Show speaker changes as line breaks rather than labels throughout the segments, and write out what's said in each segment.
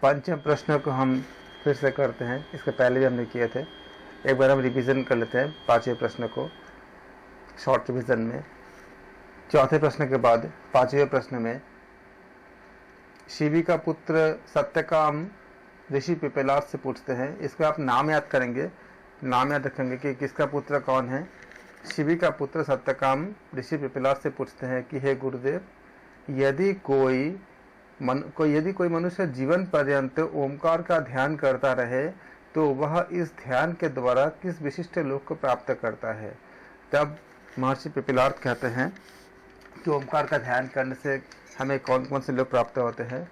पंचम प्रश्न को हम फिर से करते हैं। इसके पहले भी हमने किए थे, एक बार हम रिवीजन कर लेते हैं पांचवें प्रश्न को शॉर्ट रिवीजन में। चौथे प्रश्न के बाद पांचवें प्रश्न में शिवी का पुत्र सत्यकाम ऋषि पिपलाद से पूछते हैं। इसको आप नाम याद करेंगे, नाम याद रखेंगे कि किसका पुत्र कौन है। शिवी का पुत्र सत्यकाम ऋषि पिपलाद से पूछते हैं कि हे गुरुदेव, यदि कोई मनुष्य जीवन पर्यंत ओमकार का ध्यान करता रहे तो वह इस ध्यान के द्वारा किस विशिष्ट लोक को प्राप्त करता है। तब महर्षि पिपलाद कहते हैं कि ओमकार का ध्यान करने से हमें कौन कौन से लोक प्राप्त होते हैं।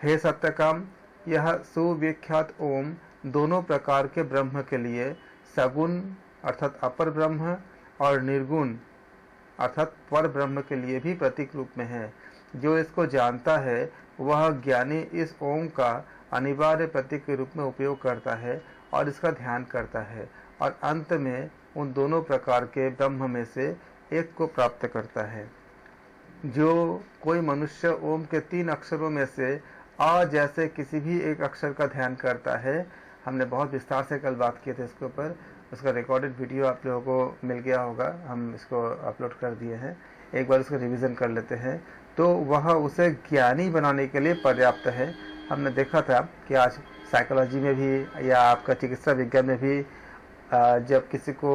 हे सत्यकाम, यह सुविख्यात ओम दोनों प्रकार के ब्रह्म के लिए सगुण अर्थात अपर ब्रह्म और निर्गुण अर्थात पर ब्रह्म के लिए भी प्रतीक रूप में है। जो इसको जानता है वह ज्ञानी इस ओम का अनिवार्य प्रतीक के रूप में उपयोग करता है और इसका ध्यान करता है और अंत में उन दोनों प्रकार के ब्रह्म में से एक को प्राप्त करता है। जो कोई मनुष्य ओम के 3 अक्षरों में से आ जैसे किसी भी एक अक्षर का ध्यान करता है, हमने बहुत विस्तार से कल बात किए थे इसके ऊपर, उसका रिकॉर्डेड वीडियो आप लोगों को मिल गया होगा, हम इसको अपलोड कर दिए हैं, एक बार उसका रिवीजन कर लेते हैं। तो वह उसे ज्ञानी बनाने के लिए पर्याप्त है। हमने देखा था कि आज साइकोलॉजी में भी या आपका चिकित्सा विज्ञान में भी जब किसी को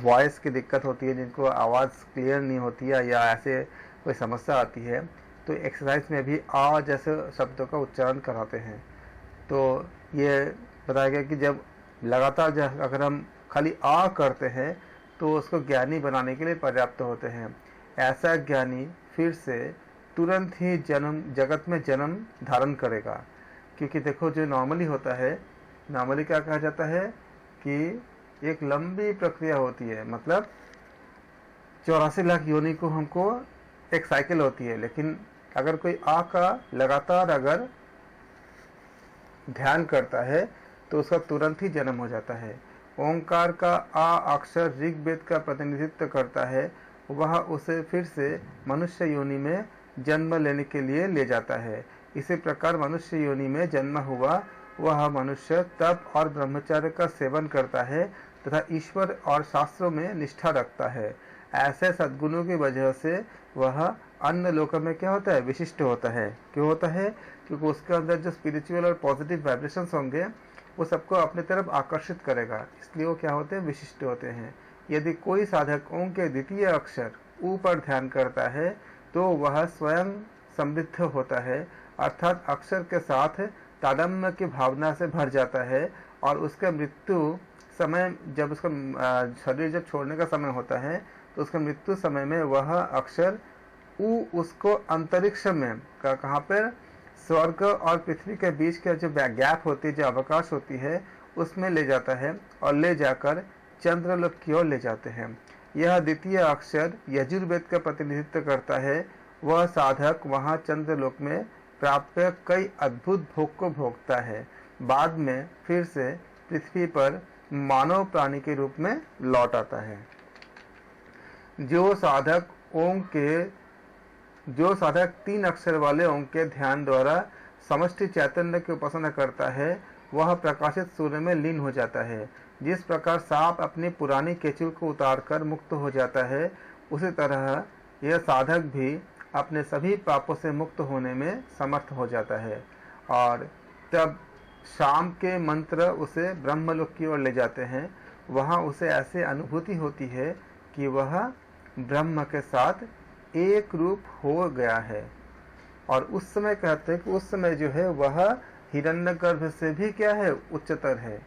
वॉइस की दिक्कत होती है, जिनको आवाज़ क्लियर नहीं होती है या ऐसे कोई समस्या आती है, तो एक्सरसाइज में भी आ जैसे शब्दों का उच्चारण कराते हैं। तो ये बताया गया कि जब लगातार अगर हम खाली आ करते हैं तो उसको ज्ञानी बनाने के लिए पर्याप्त होते हैं। ऐसा ज्ञानी फिर से तुरंत ही जगत में जन्म धारण करेगा। क्योंकि देखो, जो नॉर्मली होता है, नॉर्मली क्या कहा जाता है कि एक लंबी प्रक्रिया होती है, मतलब 84 लाख योनि को हमको एक साइकिल होती है। लेकिन अगर कोई आ का लगातार अगर ध्यान करता है तो उसका तुरंत ही जन्म हो जाता है। ओंकार का आ अक्षर ऋग्वेद का प्रतिनिधित्व करता है, वह उसे फिर से मनुष्य योनि में जन्म लेने के लिए ले जाता है। इसी प्रकार मनुष्य योनि में जन्म हुआ वह मनुष्य तप और ब्रह्मचर्य का सेवन करता है तथा ईश्वर और शास्त्रों में निष्ठा रखता है। ऐसे सद्गुणों की वजह से वह अन्य लोकों में क्या होता है, विशिष्ट होता है। क्यों होता है? क्योंकि उसके अंदर जो स्पिरिचुअल और पॉजिटिव वाइब्रेशंस होंगे वो सबको अपनी तरफ आकर्षित करेगा, इसलिए वो क्या होते हैं, विशिष्ट होते हैं। यदि कोई साधक ओम के द्वितीय अक्षर ऊ पर ध्यान करता है तो वह स्वयं समृद्ध होता है, अर्थात अक्षर के साथ तादात्म्य की भावना से भर जाता है और उसके मृत्यु समय, जब उसका शरीर जब छोड़ने का समय होता है तो उसके मृत्यु समय में वह अक्षर ऊ उसको अंतरिक्ष में कहाँ पर, स्वर्ग और पृथ्वी के बीच का जो गैप होती है, जो अवकाश होती है, उसमें ले जाता है और ले जाकर चंद्रलोक की ओर ले जाते हैं। यह द्वितीय अक्षर यजुर्वेद का प्रतिनिधित्व करता है। वह साधक वहाँ चंद्रलोक में प्राप्त कई अद्भुत भोग को भोगता है, बाद में फिर से पृथ्वी पर मानव प्राणी के रूप में लौट आता है। जो साधक 3 अक्षर वाले ओम के ध्यान द्वारा समष्टि चैतन्य की उपासना करता है वह प्रकाशित सूर्य में लीन हो जाता है। जिस प्रकार सांप अपनी पुरानी केचुल को उतारकर मुक्त हो जाता है, उसी तरह यह साधक भी अपने सभी पापों से मुक्त होने में समर्थ हो जाता है। और तब शाम के मंत्र उसे ब्रह्मलोक की ओर ले जाते हैं। वहाँ उसे ऐसे अनुभूति होती है कि वह ब्रह्म के साथ एक रूप हो गया है। और उस समय कहते हैं कि उस समय जो है वह हिरण्यगर्भ से भी क्या है, उच्चतर है।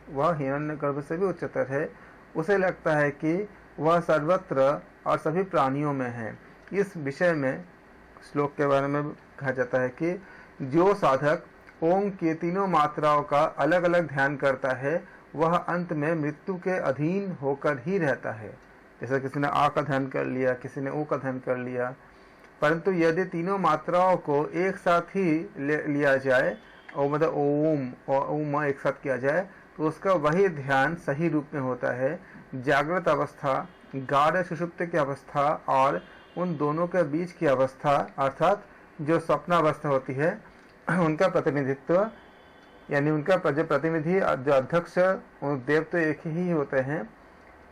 वह हिरण्यगर्भ से भी उच्चतर है। उसे लगता है कि वह सर्वत्र और सभी प्राणियों में है। इस विषय में श्लोक के बारे में कहा जाता है कि जो साधक ओम की तीनों मात्राओं का अलग अलग ध्यान करता है वह अंत में मृत्यु के अधीन होकर ही रहता है। जैसे किसी ने आ का ध्यान कर लिया, किसी ने ओ का ध्यान कर लिया, परंतु यदि तीनों मात्राओं को एक साथ ही लिया जाए और मतलब ओम और ओम एक साथ किया जाए तो उसका वही ध्यान सही रूप में होता है। जागृत अवस्था, गाढ़ सुषुप्ति की अवस्था और उन दोनों के बीच की अवस्था अर्थात जो स्वप्नावस्था होती है, उनका प्रतिनिधित्व यानी उनका जो प्रतिनिधि जो अध्यक्ष देव तो एक ही होते हैं।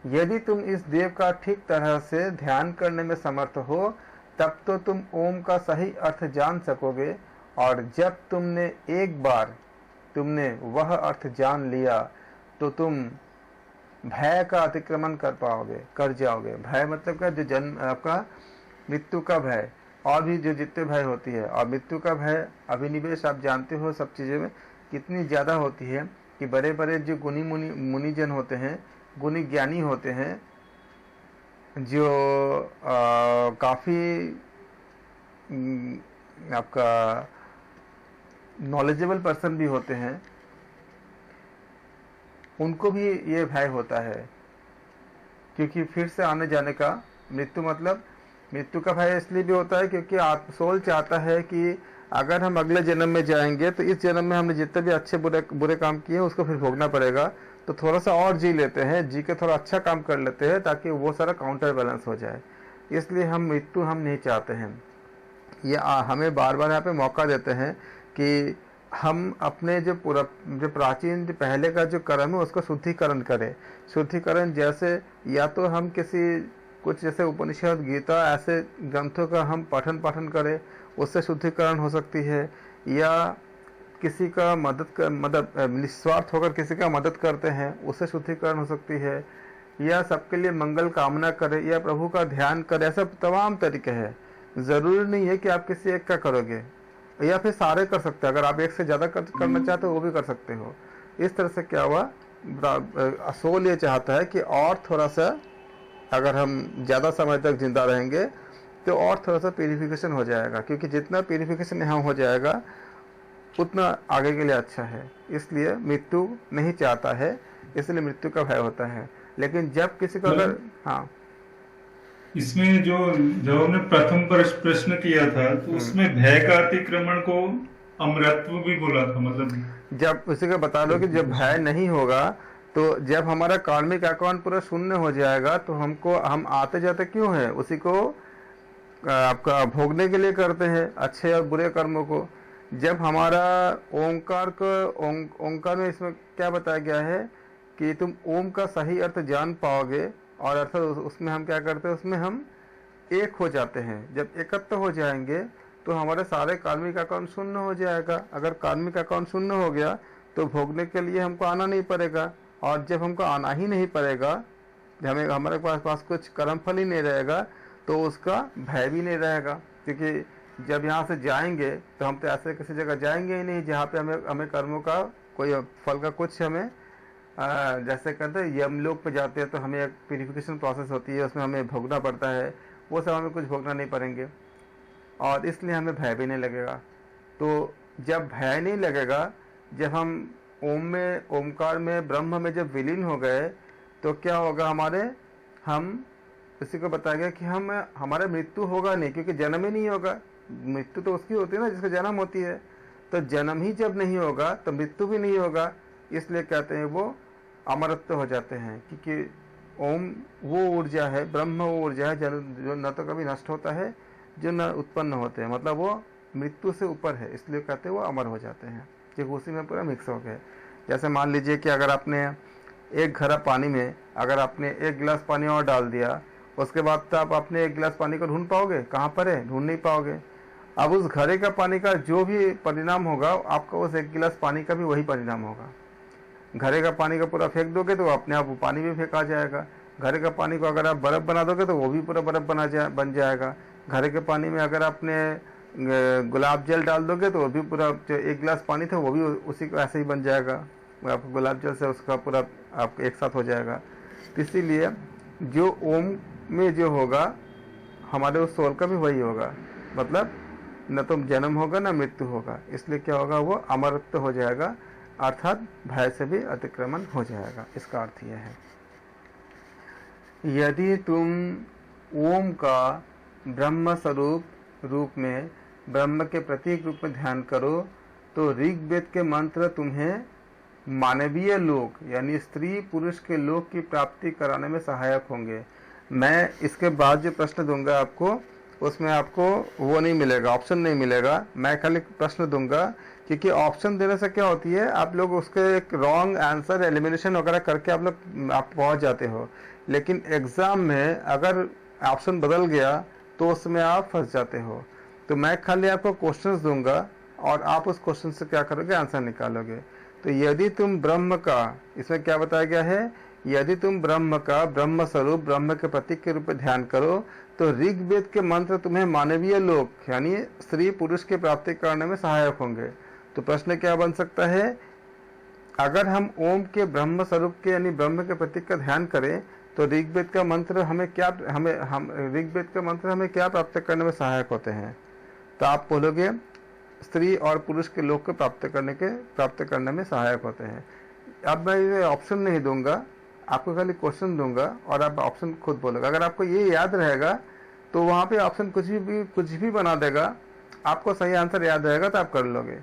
यदि तुम इस देव का ठीक तरह से ध्यान करने में समर्थ हो तब तो तुम ओम का सही अर्थ जान सकोगे, और जब तुमने एक बार तुमने वह अर्थ जान लिया तो तुम भय का अतिक्रमण कर जाओगे। भय मतलब का जो जन्म आपका मृत्यु का भय, और भी जो जितने भय होती है, और मृत्यु का भय अभिनिवेश आप जानते हो सब चीज़ों में कितनी ज़्यादा होती है कि बड़े बड़े जो गुणी मुनिजन होते हैं, गुणी ज्ञानी होते हैं, जो काफ़ी आपका नॉलेजेबल पर्सन भी होते हैं, उनको भी ये भय होता है, क्योंकि फिर से आने जाने का मृत्यु मतलब मृत्यु का भय इसलिए भी होता है क्योंकि सोल चाहता है कि अगर हम अगले जन्म में जाएंगे तो इस जन्म में हमने जितने भी अच्छे बुरे काम किए उसको फिर भोगना पड़ेगा, तो थोड़ा सा और जी लेते हैं, जी के थोड़ा अच्छा काम कर लेते हैं ताकि वो सारा काउंटर बैलेंस हो जाए। इसलिए हम मृत्यु हम नहीं चाहते हैं। ये हमें बार बार यहाँ पे मौका देते हैं कि हम अपने जो प्राचीन जो पहले का जो कर्म है उसको शुद्धिकरण करें। शुद्धिकरण जैसे या तो हम कुछ जैसे उपनिषद गीता ऐसे ग्रंथों का हम पाठन करें, उससे शुद्धिकरण हो सकती है, या किसी का मदद निस्वार्थ होकर किसी का मदद करते हैं उससे शुद्धिकरण हो सकती है, या सबके लिए मंगल कामना करें, या प्रभु का ध्यान करें। ऐसे तमाम तरीके हैं। ज़रूरी नहीं है कि आप किसी एक का करोगे, या फिर सारे कर सकते हैं। अगर आप एक से ज़्यादा करना चाहते हो वो भी कर सकते हो। इस तरह से क्या हुआ, सोल ये चाहता है कि और थोड़ा सा अगर हम ज़्यादा समय तक जिंदा रहेंगे तो और थोड़ा सा प्यूरिफिकेशन हो जाएगा, क्योंकि जितना प्यूरिफिकेशन यहाँ हो जाएगा उतना आगे के लिए अच्छा है। इसलिए मृत्यु नहीं चाहता है, इसलिए मृत्यु का भय होता है। लेकिन जब किसी को अगर हाँ,
इसमें जो हमने प्रथम प्रश्न किया था तो उसमें भय का अतिक्रमण को अमरत्व भी बोला था। मतलब
जब उसी को बता दो कि जब भय नहीं होगा तो जब हमारा कार्मिक अकाउंट पूरा शून्य हो जाएगा तो हम आते जाते क्यों है, उसी को आपका भोगने के लिए करते हैं अच्छे और बुरे कर्मों को। जब हमारा ओंकार में इसमें क्या बताया गया है कि तुम ओम का सही अर्थ जान पाओगे, और अर्थात उसमें हम क्या करते हैं, उसमें हम एक हो जाते हैं। जब एकत्र हो जाएंगे तो हमारे सारे कार्मिक अकाउंट शून्य हो जाएगा। अगर कार्मिक अकाउंट शून्य हो गया तो भोगने के लिए हमको आना नहीं पड़ेगा, और जब हमको आना ही नहीं पड़ेगा, हमारे पास कुछ कर्म फल ही नहीं रहेगा, तो उसका भय भी नहीं रहेगा। क्योंकि जब यहाँ से जाएंगे तो हम तो ऐसे किसी जगह जाएंगे ही नहीं जहाँ पे हमें कर्मों का कोई फल का कुछ हमें जैसे कहते हैं यमलोक पे जाते हैं तो हमें एक प्यूरिफिकेशन प्रोसेस होती है, उसमें हमें भोगना पड़ता है, वो सब हमें कुछ भोगना नहीं पड़ेंगे, और इसलिए हमें भय भी नहीं लगेगा। तो जब भय नहीं लगेगा, जब हम ओमकार में ब्रह्म में जब विलीन हो गए तो क्या होगा, हम इसी को बताया गया कि हमारा मृत्यु होगा नहीं, क्योंकि जन्म ही नहीं होगा। मृत्यु तो उसकी होती है ना जिसका जन्म होती है, तो जन्म ही जब नहीं होगा तो मृत्यु भी नहीं होगा। इसलिए कहते हैं वो अमरत्व हो जाते हैं, क्योंकि ओम वो ऊर्जा है, ब्रह्म वो ऊर्जा है जो न तो कभी नष्ट होता है, जो न उत्पन्न होते हैं, मतलब वो मृत्यु से ऊपर है, इसलिए कहते हैं वो अमर हो जाते हैं, जो उसी में पूरा मिक्स हो गए। जैसे मान लीजिए कि अगर आपने एक घड़ा पानी में अगर आपने एक गिलास पानी और डाल दिया, उसके बाद तो आप अपने एक गिलास पानी को ढूंढ पाओगे, कहाँ पर है, ढूंढ नहीं पाओगे। अब उस घड़े का पानी का जो भी परिणाम होगा, आपका उस एक गिलास पानी का भी वही परिणाम होगा। घड़े का पानी का पूरा फेंक दोगे तो अपने आप वो पानी भी फेंका जाएगा। घड़े का पानी को अगर आप बर्फ़ बना दोगे तो वो भी पूरा बर्फ़ बन जाएगा। घड़े के पानी में अगर आपने गुलाब जल डाल दोगे तो वो भी पूरा जो एक गिलास पानी था वो भी उसी को ऐसे ही बन जाएगा, आपको गुलाब जल से उसका पूरा आपको एक साथ हो जाएगा। इसीलिए जो ओम में जो होगा हमारे उस सोल का भी वही होगा, मतलब न तो जन्म होगा न मृत्यु होगा। इसलिए क्या होगा, वो अमरत्व हो जाएगा, अर्थात भय से भी अतिक्रमण हो जाएगा। इसका अर्थ यह है, यदि तुम ओम का ब्रह्म स्वरूप रूप में ब्रह्म के प्रतीक रूप में ध्यान करो तो ऋग्वेद के मंत्र तुम्हें मानवीय लोक यानी स्त्री पुरुष के लोक की प्राप्ति कराने में सहायक होंगे। मैं इसके बाद जो प्रश्न दूंगा आपको, उसमें आपको वो नहीं मिलेगा, ऑप्शन नहीं मिलेगा। मैं खाली प्रश्न दूंगा क्योंकि ऑप्शन देने से क्या होती है, आप लोग उसके एक रॉन्ग आंसर एलिमिनेशन वगैरह करके आप पहुंच जाते हो, लेकिन एग्ज़ाम में अगर ऑप्शन बदल गया तो उसमें आप फंस जाते हो। तो मैं खाली आपको क्वेश्चंस दूंगा और आप उस क्वेश्चन से क्या करोगे, आंसर निकालोगे। तो यदि तुम ब्रह्म का, इसमें क्या बताया गया है, यदि तुम ब्रह्म का ब्रह्म स्वरूप ब्रह्म के प्रतीक के रूप में ध्यान करो तो ऋग्वेद के मंत्र तुम्हें मानवीय लोक यानी स्त्री पुरुष की प्राप्ति करने में सहायक होंगे। तो प्रश्न क्या बन सकता है, अगर हम ओम के ब्रह्म स्वरूप के यानी ब्रह्म के प्रतीक का ध्यान करें तो ऋग्वेद का मंत्र हमें क्या ऋग्वेद का मंत्र हमें क्या प्राप्त करने में सहायक होते हैं। तो आप बोलोगे स्त्री और पुरुष के लोक को प्राप्त करने में सहायक होते हैं। अब मैं ये ऑप्शन नहीं दूंगा, आपको खाली क्वेश्चन दूंगा और आप ऑप्शन खुद बोलोगे। अगर आपको ये याद रहेगा तो वहाँ पे ऑप्शन कुछ भी बना देगा, आपको सही आंसर याद रहेगा तो आप कर लोगे।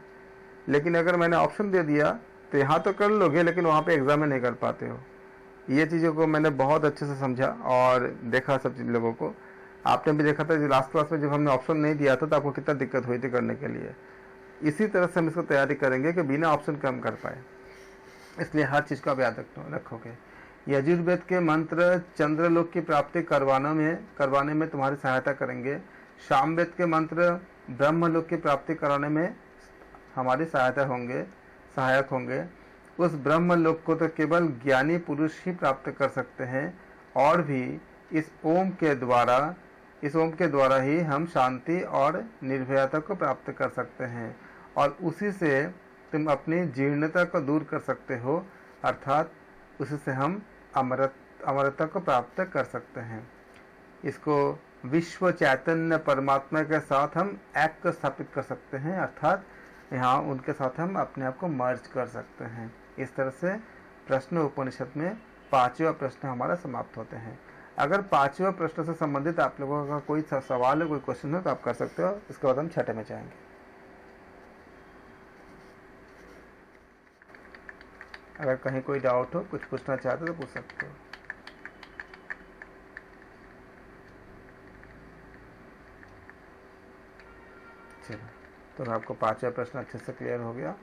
लेकिन अगर मैंने ऑप्शन दे दिया तो यहाँ तो कर लोगे लेकिन वहाँ पे एग्जाम में नहीं कर पाते हो। ये चीज़ों को मैंने बहुत अच्छे से समझा और देखा सब लोगों को। आपने भी देखा था लास्ट क्लास में जब हमने ऑप्शन नहीं दिया था तो आपको कितना दिक्कत हुई थी करने के लिए। इसी तरह से हम इसको तैयारी करेंगे कि बिना ऑप्शन के हम कर पाए, इसलिए हर चीज़ को आप याद रखोगे। यजुर्वेद के मंत्र चंद्रलोक की प्राप्ति करवाने में तुम्हारी सहायता करेंगे। सामवेद के मंत्र ब्रह्मलोक की प्राप्ति कराने में हमारी सहायक होंगे। उस ब्रह्मलोक को तो केवल ज्ञानी पुरुष ही प्राप्त कर सकते हैं और भी इस ओम के द्वारा ही हम शांति और निर्भयता को प्राप्त कर सकते हैं और उसी से तुम अपनी जीर्णता को दूर कर सकते हो, अर्थात उसी से हम अमरता को प्राप्त कर सकते हैं। इसको विश्व चैतन्य परमात्मा के साथ हम एक को स्थापित कर सकते हैं, अर्थात यहाँ उनके साथ हम अपने आप को मर्ज कर सकते हैं। इस तरह से प्रश्न उपनिषद में 5वां प्रश्न हमारा समाप्त होते हैं। अगर 5वां प्रश्न से संबंधित आप लोगों का कोई सवाल है, कोई क्वेश्चन है तो आप कर सकते हो। इसके बाद हम 6ठे में जाएंगे। अगर कहीं कोई डाउट हो, कुछ पूछना चाहते हो तो पूछ सकते हो। चलो, तो आपको 5वां प्रश्न अच्छे से क्लियर हो गया।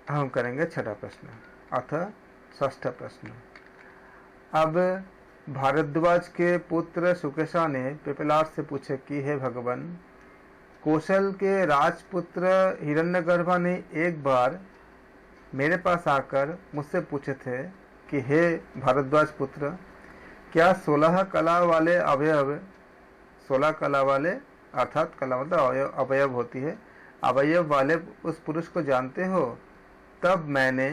हम करेंगे 6ठा प्रश्न, अतः 6ठा प्रश्न। अब भारद्वाज के पुत्र सुकेशा ने पिपलाद से पूछे कि हे भगवान, कौशल के राजपुत्र हिरण्यगर्भा ने एक बार मेरे पास आकर मुझसे पूछे थे कि हे भारद्वाज पुत्र, क्या 16 कला वाले अवयव, 16 कला वाले अर्थात कला मतलब अवयव होती है, अवयव वाले उस पुरुष को जानते हो? तब मैंने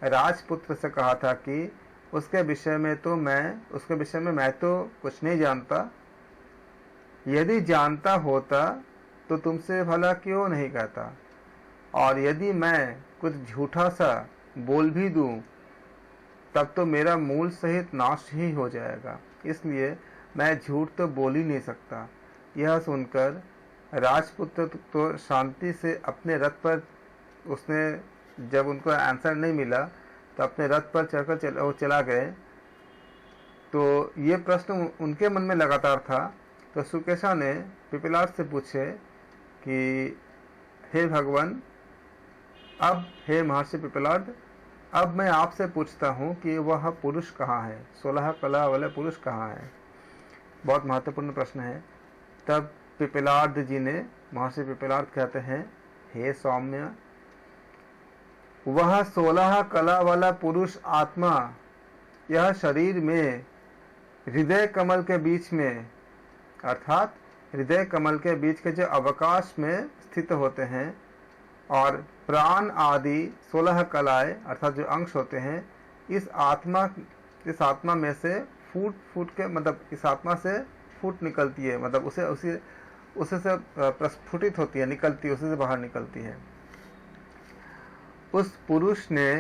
राजपुत्र से कहा था कि उसके विषय में मैं तो कुछ नहीं जानता। यदि जानता होता तो तुमसे भला क्यों नहीं कहता, और यदि मैं कुछ झूठा सा बोल भी दूं तब तो मेरा मूल सहित नाश ही हो जाएगा, इसलिए मैं झूठ तो बोल ही नहीं सकता। यह सुनकर राजपुत्र तो शांति से अपने रथ पर, उसने जब उनको आंसर नहीं मिला तो अपने रथ पर चढ़कर चला गए। तो ये प्रश्न उनके मन में लगातार था। तो सुकेशा ने पिपलाद से पूछे कि हे भगवान, अब हे महर्षि पिपलाद, अब मैं आपसे पूछता हूँ कि वह पुरुष कहाँ है, 16 कला वाले पुरुष कहाँ है। बहुत महत्वपूर्ण प्रश्न है। तब पिपलाद जी ने, महर्षि पिपलाद कहते हैं, हे सौम्य, वह 16 कला वाला पुरुष आत्मा यह शरीर में हृदय कमल के बीच में, अर्थात हृदय कमल के बीच के जो अवकाश में स्थित होते हैं, और प्राण आदि 16 कलाएं अर्थात जो अंश होते हैं, इस आत्मा में से फूट के, मतलब इस आत्मा से फूट निकलती है, मतलब उसे से प्रस्फुटित होती है, निकलती है, उसी से बाहर निकलती है। उस पुरुष ने,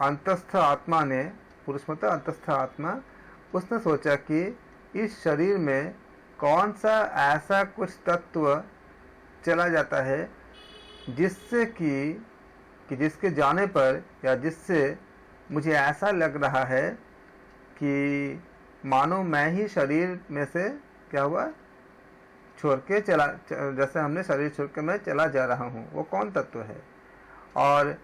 अंतस्थ आत्मा ने, पुरुष मतलब अंतस्थ आत्मा, उसने सोचा कि इस शरीर में कौन सा ऐसा कुछ तत्व चला जाता है जिससे कि जिसके जाने पर या जिससे मुझे ऐसा लग रहा है कि मानो मैं ही शरीर में से क्या हुआ, छोड़ के चला, जैसे हमने शरीर छोड़ के मैं चला जा रहा हूँ, वो कौन तत्व है। और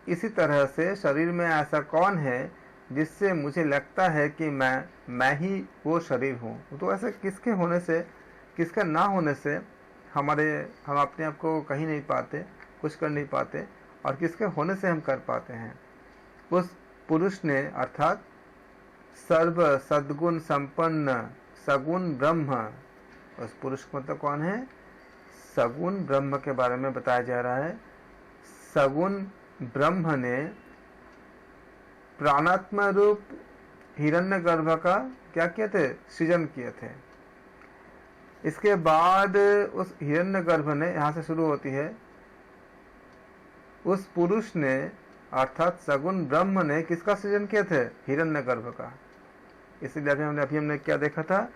इसी तरह से शरीर में ऐसा कौन है जिससे मुझे लगता है कि मैं ही वो शरीर हूँ। तो ऐसे किसके होने से, किसका ना होने से हम अपने आप को कहीं नहीं पाते, कुछ कर नहीं पाते, और किसके होने से हम कर पाते हैं। उस पुरुष ने अर्थात सर्व सद्गुण संपन्न सगुण ब्रह्म, उस पुरुष का मतलब कौन है, सगुण ब्रह्म के बारे में बताया जा रहा है। सगुण ब्रह्म ने प्राणात्मा रूप हिरण्यगर्भ का क्या किए थे, सृजन किए थे। इसके बाद उस हिरण्यगर्भ ने, यहाँ से शुरू होती है, उस पुरुष ने अर्थात सगुण ब्रह्म ने किसका सृजन किए थे, हिरण्यगर्भ का। इसलिए अभी हमने क्या देखा था,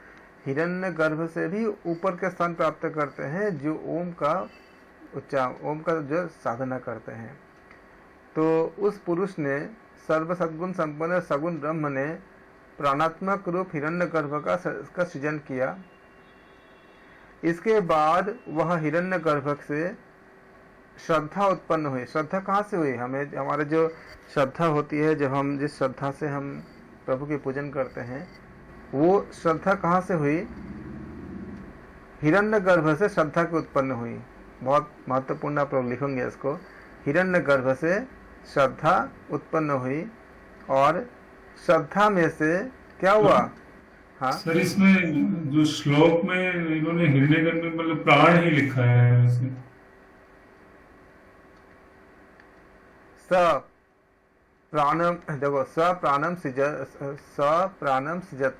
हिरण्यगर्भ से भी ऊपर के स्थान प्राप्त करते हैं जो ओम का ओम का जो साधना करते हैं। तो उस पुरुष ने सर्व सद्गुण संपन्न सगुण ब्रह्म ने प्राणात्मक रूप हिरण्यगर्भ का सृजन किया। इसके बाद वह हिरण्यगर्भ से श्रद्धा उत्पन्न हुई। श्रद्धा कहाँ से हुई, हमें हमारे जो श्रद्धा होती है, जब हम जिस श्रद्धा से हम प्रभु की पूजन करते हैं, वो श्रद्धा कहाँ से हुई, हिरण्यगर्भ से श्रद्धा की उत्पन्न हुई। बहुत महत्वपूर्ण, आप लोग लिखेंगे इसको, हिरण्यगर्भ से श्रद्धा उत्पन्न हुई। और श्रद्धा में से क्या हुआ, हाँ
सर इसमें जो श्लोक में इन्होंने हिरण्यगर्भ में मतलब प्राण ही लिखा है वैसे।
स प्राणम, देखो स प्राणम सृजत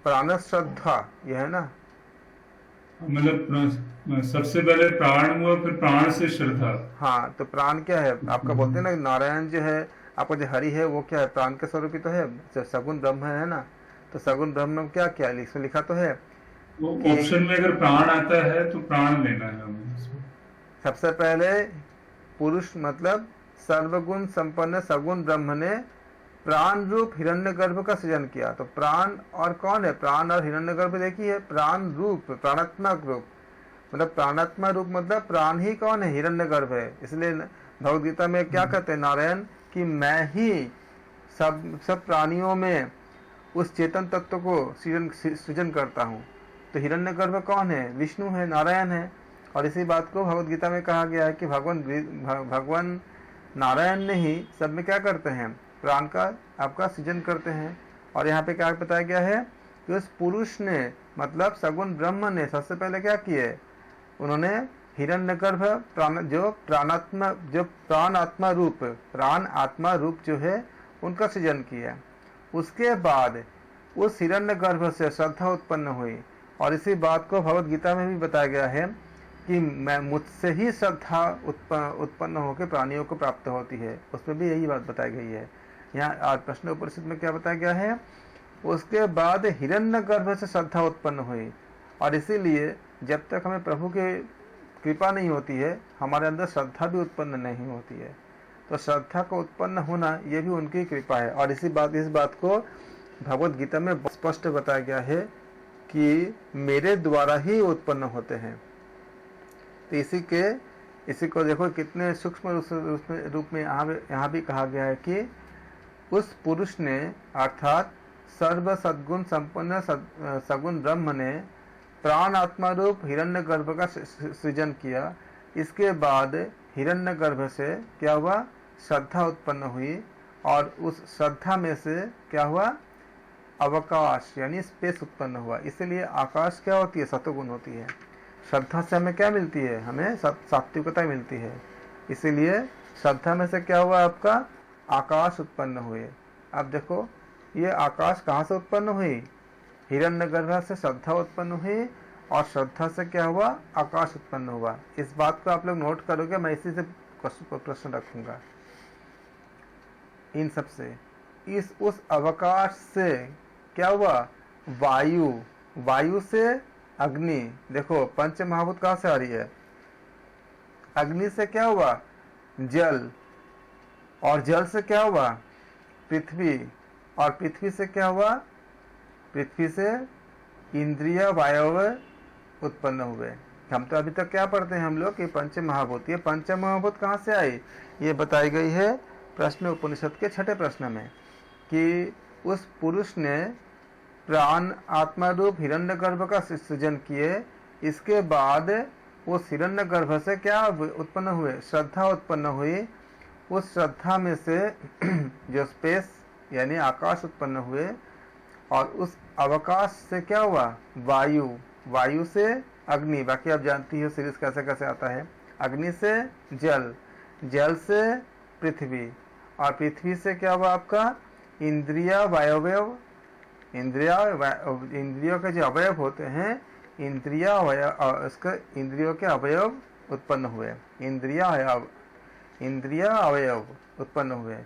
प्राण श्रद्धा, यह है ना,
मतलब सबसे पहले प्राण हुआ, फिर प्राण से श्रद्धा।
हाँ, तो प्राण क्या है आपका, बोलते हैं ना नारायण जो है आपका, जो हरि है वो क्या है, प्राण के स्वरूप ही तो है, जो सगुण ब्रह्म है ना। तो सगुण ब्रह्म में क्या क्या इसमें लिखा तो है,
वो ऑप्शन में अगर प्राण आता है तो प्राण लेना है हमें।
सबसे पहले पुरुष मतलब सर्वगुण संपन्न सगुण ब्रह्म ने प्राण रूप हिरण्यगर्भ का सृजन किया। तो प्राण और कौन है, प्राण और हिरण्यगर्भ देखिए, प्राण रूप प्राणात्मक रूप, मतलब प्राणात्मा रूप मतलब प्राण ही कौन है, हिरण्यगर्भ है। इसलिए भगवद गीता में क्या कहते हैं नारायण, कि मैं ही सब प्राणियों में उस चेतन तत्व को सृजन करता हूँ। तो हिरण्यगर्भ कौन है, विष्णु है, नारायण है। और इसी बात को भगवद गीता में कहा गया है कि भगवान नारायण ने ही सब में क्या करते हैं, प्राण का आपका सृजन करते हैं। और यहाँ पे क्या बताया गया है कि उस पुरुष ने मतलब सगुण ब्रह्म ने सबसे पहले क्या किए, उन्होंने हिरण्यगर्भ जो प्राण आत्मा रूप जो है उनका सृजन किया। उसके बाद उस हिरण्यगर्भ से श्रद्धा उत्पन्न हुई। और इसी बात को भगवद गीता में भी बताया गया है कि मैं मुझसे ही श्रद्धा उत्पन्न होकर प्राणियों को प्राप्त होती है। उसमें भी यही बात बताई गई है। यहाँ आज प्रश्न उपनिषद में क्या बताया गया है, उसके बाद हिरण्यगर्भ से श्रद्धा उत्पन्न हुई। और इसीलिए जब तक हमें प्रभु की कृपा नहीं होती है, हमारे अंदर श्रद्धा भी उत्पन्न नहीं होती है। तो श्रद्धा को उत्पन्न होना ये भी उनकी कृपा है। और इस बात को भगवद गीता में स्पष्ट बताया गया है कि मेरे द्वारा ही उत्पन्न होते हैं। तो इसी को देखो कितने सूक्ष्म रूप में यहाँ भी कहा गया है कि उस पुरुष ने अर्थात सर्व सद्गुण संपन्न सगुण ब्रह्म ने प्राण आत्मा रूप हिरण्यगर्भ का सृजन किया। इसके बाद हिरण्यगर्भ से क्या हुआ, श्रद्धा उत्पन्न हुई। और उस श्रद्धा में से क्या हुआ, अवकाश यानी स्पेस उत्पन्न हुआ। इसलिए आकाश क्या होती है, सत्वगुण होती है। श्रद्धा से हमें क्या मिलती है, हमें सात्विकता मिलती है। इसीलिए श्रद्धा में से क्या हुआ, आपका आकाश उत्पन्न हुए। अब देखो ये आकाश कहाँ से उत्पन्न हुई, हिरण्यगर्भ से श्रद्धा उत्पन्न हुई। और श्रद्धा से क्या हुआ, आकाश उत्पन्न हुआ। इस बात को आप लोग नोट करोगे, मैं इसी से प्रश्न रखूंगा इन सब से। उस अवकाश से क्या हुआ, वायु से अग्नि। देखो पंच महाभूत कहाँ से आ रही है, अग्नि से क्या हुआ, जल। और जल से क्या हुआ, पृथ्वी। और पृथ्वी से क्या हुआ, पृथ्वी से इंद्रिय वायव्य उत्पन्न हुए। हम तो अभी तक क्या पढ़ते हैं हम लोग कि पंच महाभूत, ये पंच महाभूत कहाँ से आई, ये बताई गई है प्रश्न उपनिषद के 6ठे प्रश्न में, कि उस पुरुष ने प्राण आत्मा रूप हिरण्यगर्भ का सृजन किए, इसके बाद उस हिरण्यगर्भ से क्या उत्पन्न हुए, श्रद्धा उत्पन्न हुई, उस श्रद्धा में से जो स्पेस यानी आकाश उत्पन्न हुए, और उस अवकाश से क्या हुआ, वायु, वायु से अग्नि, बाकी आप जानती हो सीरीज कैसे कैसे आता है, अग्नि से जल, जल से पृथ्वी, और पृथ्वी से क्या हुआ आपका इंद्रिया वायव्य, इंद्रियों के जो अवयव होते हैं, इंद्रियों के अवयव उत्पन्न हुए, इंद्रिया अवयव उत्पन्न हुए।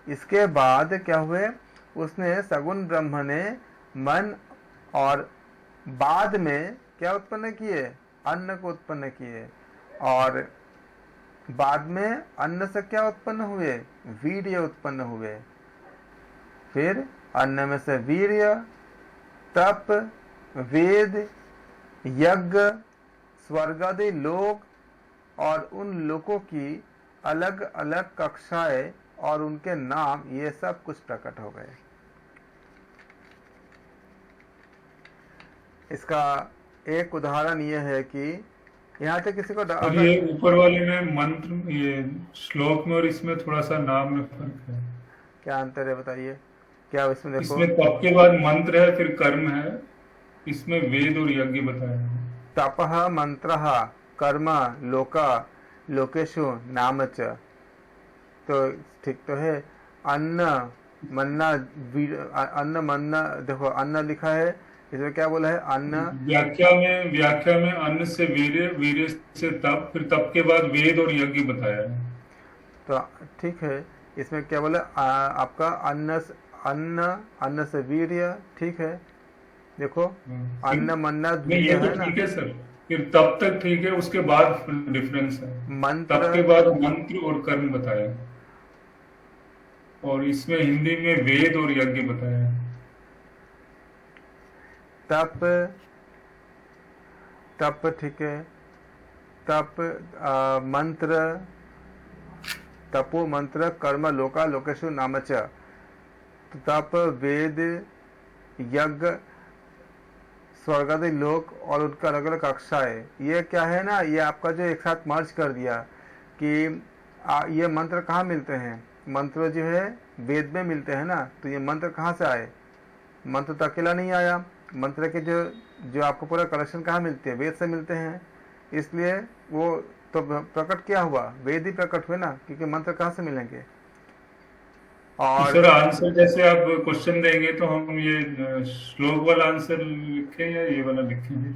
इसके बाद क्या हुए, उसने सगुण ब्रह्म ने मन और बाद में क्या उत्पन्न किए, अन्न को उत्पन्न किए, और बाद में अन्न से क्या उत्पन्न हुए, वीर्य उत्पन्न हुए, फिर अन्न में से वीर्य, तप, वेद, यज्ञ, स्वर्ग आदि लोक, और उन लोकों की अलग अलग कक्षाएं और उनके नाम, ये सब कुछ प्रकट हो गए। इसका एक उदाहरण ये है कि यहाँ से किसी को
और ये ऊपर वाले में मंत्र, ये श्लोक में और इसमें थोड़ा सा नाम में फर्क है,
क्या अंतर है बताइए, क्या इसमें देखो,
इसमें तप के बाद मंत्र है, फिर कर्म है, इसमें वेद और यज्ञ बताया है।
तपः मंत्रः कर्म लोका लोकेशु नाम च, तो ठीक तो है। अन्न मन्ना, अन्न मन्ना, देखो अन्न लिखा है, इसमें क्या बोला है, अन्न,
व्याख्या में अन्न से वीर्य, वीर्य से तप, फिर तप के बाद वेद और यज्ञ बताया है।
तो ठीक है, इसमें क्या बोला आपका अन्न से वीर्य, ठीक है, देखो अन्न मन्ना वीर्य है ना,
ठीक है सर, फिर तब तक ठीक है, उसके बाद डिफरेंस है,
मंत्र,
तब के बाद मंत्र और कर्म बताया, और इसमें हिंदी में वेद और यज्ञ बताया है।
तप ठीक है, तप मंत्र, तपो मंत्र कर्म लोका लोकेशु नाम च, तप वेद यज्ञ स्वर्गादि लोक और उनका अलग अलग कक्षाएं, ये क्या है ना, ये आपका जो एक साथ मर्ज कर दिया कि ये मंत्र कहाँ मिलते हैं, मंत्र जो है वेद में मिलते हैं ना, तो ये मंत्र कहाँ से आए, मंत्र तो अकेला नहीं आया, मंत्र के जो आपको पूरा कलेक्शन कहाँ मिलते हैं, वेद से मिलते हैं, इसलिए वो तो प्रकट क्या हुआ, वेद ही प्रकट हुए ना, क्योंकि मंत्र कहाँ से मिलेंगे।
और सर आंसर जैसे आप क्वेश्चन देंगे तो हम ये श्लोक वाला आंसर लिखें या ये वाला लिखेंगे,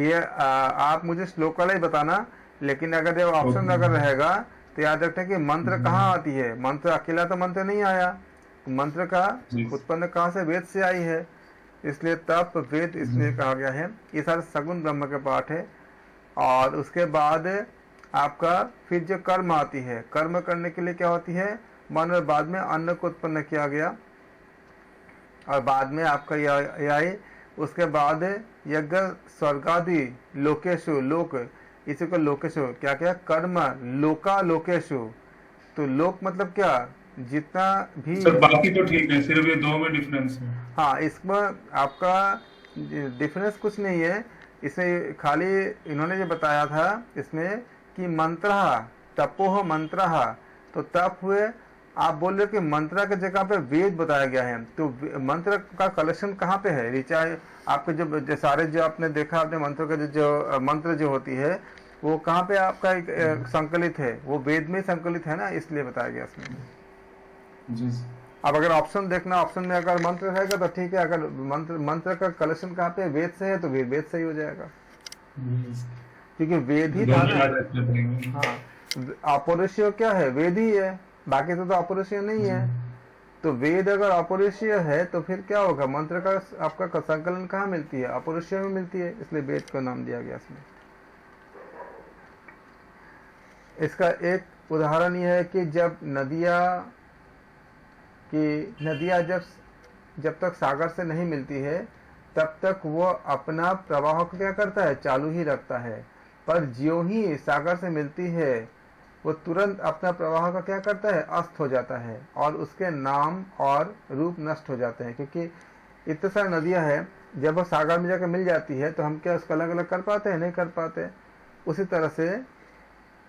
ये आप मुझे श्लोक वाला ही बताना, लेकिन अगर ये ऑप्शन अगर रहेगा तो याद रखना कि मंत्र कहाँ आती है, मंत्र अकेला तो मंत्र नहीं आया, मंत्र का उत्पन्न कहाँ से, वेद से आई है, इसलिए तप वेद इसलिए कहा गया है। ये सारे सगुण ब्रह्म के पाठ है। और उसके बाद आपका फिर जो कर्म आती है, कर्म करने के लिए क्या होती है, मन, और बाद में अन्न को उत्पन्न किया गया, और बाद में आपका यह आई, उसके बाद यज्ञ स्वर्गादि लोकेशु, लोक, इसी को लोकेशु क्या क्या, कर्म लोका लोकेशु, तो लोक मतलब क्या, जितना भी
सर बाकी तो ठीक है, सिर्फ ये दो में डिफरेंस है।
हाँ, इसमें आपका डिफरेंस कुछ नहीं है, इसमें खाली इन्होंने जो बताया था इसमें कि मंत्र, तपोह मंत्र, तो तप हुए, आप बोल रहे हो कि मंत्र के जगह पे वेद बताया गया है, तो मंत्र का कलेक्शन कहाँ पे है, ऋचा आपके जो सारे जो आपने देखा, आपने मंत्र के जो मंत्र जो होती है वो कहाँ पे आपका एक संकलित है, वो वेद में संकलित है ना, इसलिए बताया गया इसमें
जी।
अब अगर ऑप्शन देखना, ऑप्शन में अगर मंत्र रहेगा तो ठीक है, अगर मंत्र का कलेक्शन कहाँ पे, वेद से है तो वेद से ही हो जाएगा, क्योंकि वेद ही था ना। हाँ, अपौरुषीय क्या है, वेद ही है, बाकी तो अपौरुषीय नहीं है, तो वेद अगर अपौरुषीय है तो फिर क्या होगा, मंत्र का आपका संकलन कहाँ मिलती है, अपौरुषीय में मिलती है, इसलिए वेद का नाम दिया गया इसमें। इसका एक उदाहरण यह है कि जब नदियाँ जब तक सागर से नहीं मिलती है तब तक वो अपना प्रवाह को क्या करता है, चालू ही रखता है। पर ज्यों ही सागर से मिलती है वो तुरंत अपना प्रवाह का क्या करता है, अस्त हो जाता है और उसके नाम और रूप नष्ट हो जाते हैं। क्योंकि इतने सारी नदियां हैं, जब वो सागर में जाकर मिल जाती है तो हम क्या उसको अलग अलग कर पाते हैं, नहीं कर पाते। उसी तरह से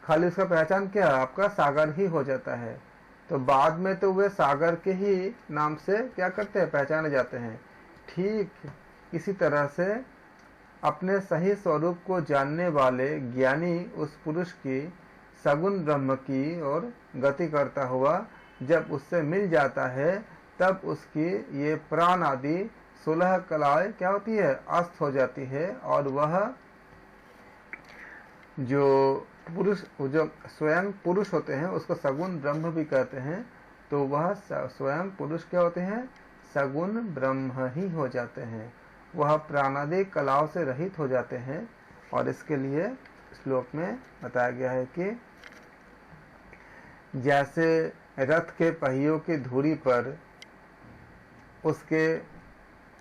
खाली उसका पहचान क्या है, आपका सागर ही हो जाता है। तो बाद में तो वे सागर के ही नाम से क्या करते हैं, पहचाने जाते हैं। ठीक इसी तरह से अपने सही स्वरूप को जानने वाले ज्ञानी उस पुरुष की सगुण ब्रह्म की ओर गति करता हुआ जब उससे मिल जाता है, तब उसकी ये प्राण आदि 16 कलाएं क्या होती है, अस्त हो जाती है। और वह जो पुरुष, जो स्वयं पुरुष होते हैं उसको सगुण ब्रह्म भी कहते हैं। तो वह स्वयं पुरुष क्या होते हैं, सगुण ब्रह्म ही हो जाते हैं। वह प्राणादि कलाओं से रहित हो जाते हैं। और इसके लिए श्लोक में बताया गया है कि जैसे रथ के पहियों की धुरी पर उसके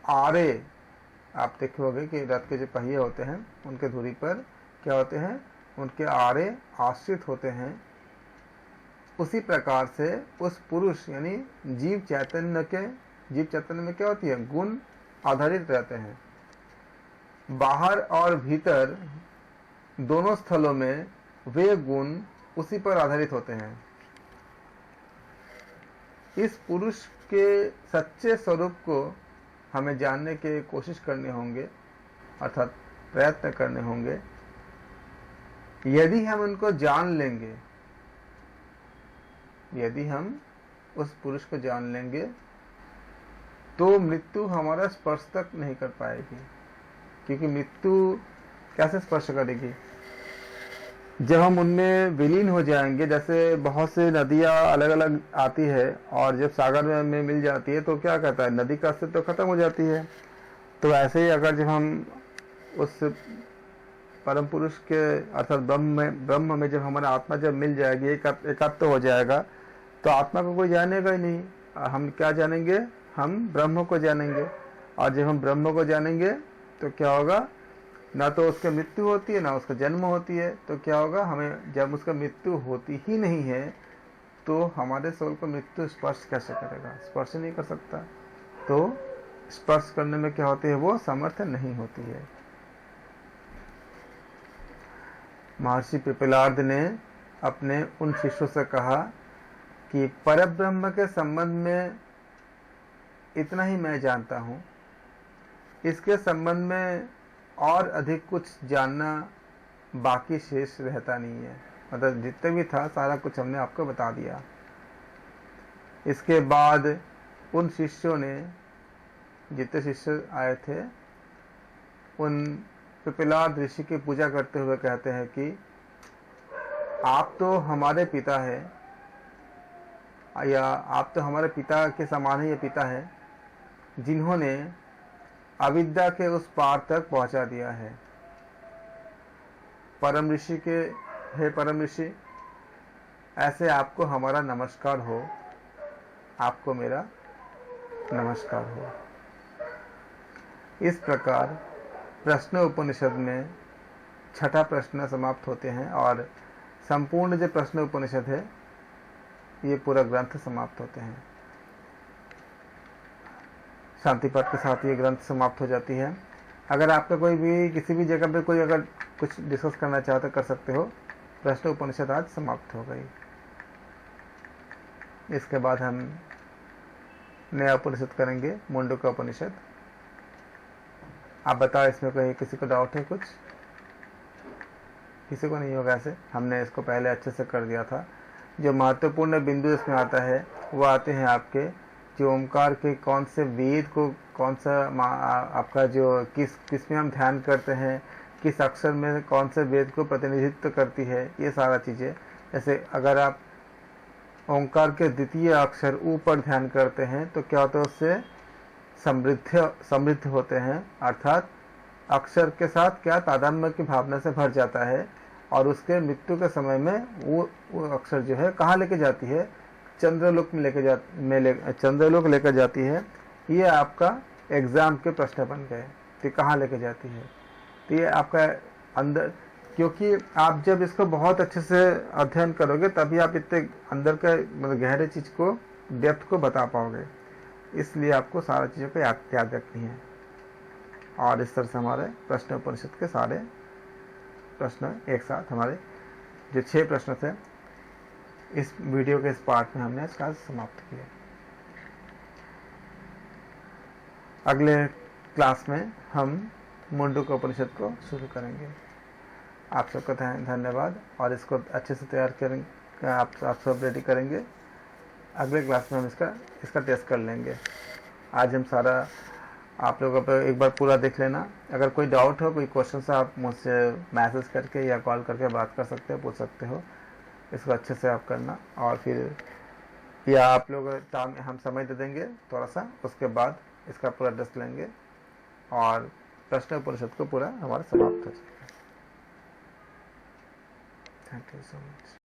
आरे, आप देखे होंगे कि रथ के जो पहिए होते हैं उनके धुरी पर क्या होते हैं, उनके आरे आश्रित होते हैं। उसी प्रकार से उस पुरुष यानी जीव चैतन्य में क्या होती है, गुण आधारित रहते हैं। बाहर और भीतर दोनों स्थलों में वे गुण उसी पर आधारित होते हैं। इस पुरुष के सच्चे स्वरूप को हमें जानने की कोशिश करने होंगे, अर्थात प्रयत्न करने होंगे। यदि हम उनको जान लेंगे, यदि हम उस पुरुष को जान लेंगे, तो मृत्यु हमारा स्पर्श तक नहीं कर पाएगी। क्योंकि मृत्यु कैसे स्पर्श करेगी, जब हम उनमें विलीन हो जाएंगे। जैसे बहुत से नदियां अलग अलग आती है और जब सागर में मिल जाती है तो क्या कहता है, नदी का अस्तित्व तो खत्म हो जाती है। तो ऐसे ही अगर जब हम उस परम पुरुष के अर्थात ब्रह्म में जब हमारा आत्मा जब मिल जाएगी, एकात्म हो जाएगा, तो आत्मा को कोई जानेगा ही नहीं। हम क्या जानेंगे, हम ब्रह्म को जानेंगे। और जब हम ब्रह्म को जानेंगे तो क्या होगा, ना तो उसकी मृत्यु होती है ना उसका जन्म होती है। तो क्या होगा, हमें जब उसका मृत्यु होती ही नहीं है तो हमारे सोल को मृत्यु स्पर्श कैसे करेगा, स्पर्श नहीं कर सकता। तो स्पर्श करने में क्या होती है, वो समर्थ नहीं होती है। महर्षि पिपलाद ने अपने उन शिष्यों से कहा कि परब्रह्म के संबंध में इतना ही मैं जानता हूँ, इसके संबंध में और अधिक कुछ जानना बाकी शेष रहता नहीं है। मतलब जितने भी था सारा कुछ हमने आपको बता दिया। इसके बाद उन शिष्यों ने, जितने शिष्य आए थे, उन पिपलाद ऋषि की पूजा करते हुए कहते हैं कि आप तो हमारे पिता है, या आप तो हमारे पिता के समान ही ये पिता है, जिन्होंने अविद्या के उस पार तक पहुंचा दिया है। परम ऋषि के, हे परम ऋषि, ऐसे आपको हमारा नमस्कार हो, आपको मेरा नमस्कार हो। इस प्रकार प्रश्न उपनिषद में छठा प्रश्न समाप्त होते हैं और संपूर्ण जो प्रश्न उपनिषद है ये पूरा ग्रंथ समाप्त होते हैं। शांति पाठ के साथ ये ग्रंथ समाप्त हो जाती है। अगर आपका कोई भी किसी भी जगह पे कोई अगर कुछ डिस्कस करना चाहते कर सकते हो। प्रश्न उपनिषद आज समाप्त हो गई। इसके बाद हम नया उपनिषद करेंगे, मुंडका उपनिषद। आप बताओ इसमें कोई किसी को डाउट है? कुछ किसी को नहीं होगा। ऐसे हमने इसको पहले अच्छे से कर दिया था। जो महत्वपूर्ण बिंदु इसमें आता है वो आते हैं आपके जो ओमकार के कौन से वेद को, कौन सा आपका जो किस में हम ध्यान करते हैं, किस अक्षर में कौन से वेद को प्रतिनिधित्व करती है, ये सारा चीज़ें। जैसे अगर आप ओंकार के द्वितीय अक्षर ऊ पर ध्यान करते हैं तो क्या होता है, उससे समृद्ध होते हैं, अर्थात अक्षर के साथ क्या तादात्म्य की भावना से भर जाता है और उसके मृत्यु के समय में वो अक्षर जो है कहाँ लेके जाती है, चंद्रलोक में चंद्रलोक लेकर जाती है। ये आपका एग्ज़ाम के प्रश्न बन गए, तो कहाँ लेके जाती है? तो ये आपका अंदर, क्योंकि आप जब इसको बहुत अच्छे से अध्ययन करोगे तभी आप इतने अंदर का मतलब गहरे चीज़ को, डेप्थ को बता पाओगे। इसलिए आपको सारा चीज़ों को याद रखनी है। और इस तरह से हमारे प्रश्न उपनिषद के सारे प्रश्न एक साथ, हमारे जो 6 प्रश्न थे इस वीडियो के इस पार्ट में हमने इसका समाप्त किया। अगले क्लास में हम मुंडक उपनिषद को शुरू करेंगे। आप सबका धन्यवाद, और इसको अच्छे से तैयार करेंगे, आप सब रेडी करेंगे। अगले क्लास में हम इसका टेस्ट कर लेंगे। आज हम सारा आप लोगों पर एक बार पूरा देख लेना। अगर कोई डाउट हो, कोई क्वेश्चन से आप मुझसे मैसेज करके या कॉल करके बात कर सकते हो, पूछ सकते हो। इसको अच्छे से आप करना, और फिर या आप लोग टाइम हम समय दे देंगे थोड़ा सा, उसके बाद इसका पूरा टेस्ट लेंगे और प्रश्न उपनिषद को पूरा हमारा समाप्त हो जाएगा। Thank you so much.